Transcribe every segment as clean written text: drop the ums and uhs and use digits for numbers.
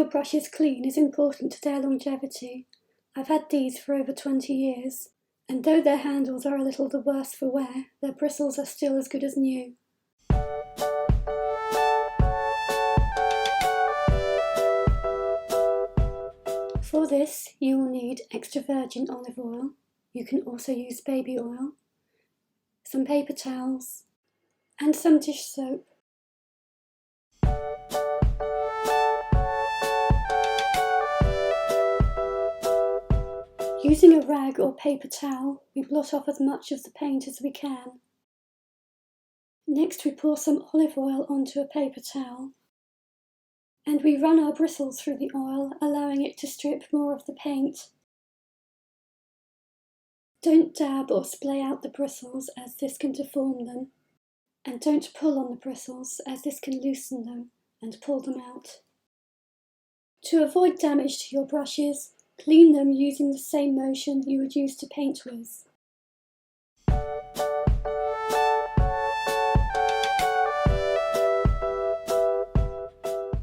your brushes clean is important to their longevity. I've had these for over 20 years, and though their handles are a little the worse for wear, their bristles are still as good as new. For this, you will need extra virgin olive oil. You can also use baby oil, some paper towels, and some dish soap. Using a rag or paper towel, we blot off as much of the paint as we can. Next, we pour some olive oil onto a paper towel, and we run our bristles through the oil, allowing it to strip more of the paint. Don't dab or splay out the bristles, as this can deform them, and don't pull on the bristles, as this can loosen them and pull them out. To avoid damage to your brushes, clean them using the same motion you would use to paint with.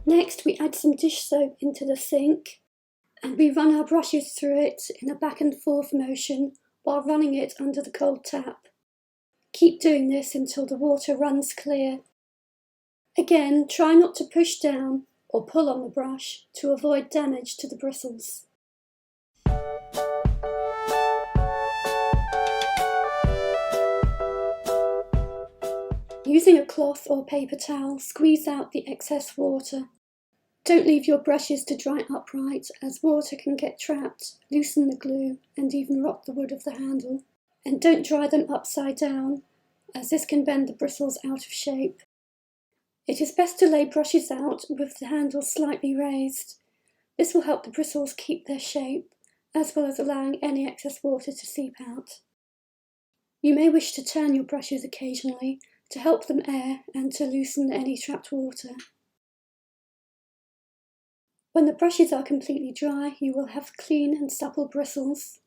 Next, we add some dish soap into the sink, and we run our brushes through it in a back and forth motion while running it under the cold tap. Keep doing this until the water runs clear. Again, try not to push down or pull on the brush to avoid damage to the bristles. Using a cloth or paper towel, squeeze out the excess water. Don't leave your brushes to dry upright, as water can get trapped, loosen the glue, and even rot the wood of the handle. And don't dry them upside down, as this can bend the bristles out of shape. It is best to lay brushes out with the handles slightly raised. This will help the bristles keep their shape, as well as allowing any excess water to seep out. You may wish to turn your brushes occasionally to help them air and to loosen any trapped water. When the brushes are completely dry, you will have clean and supple bristles.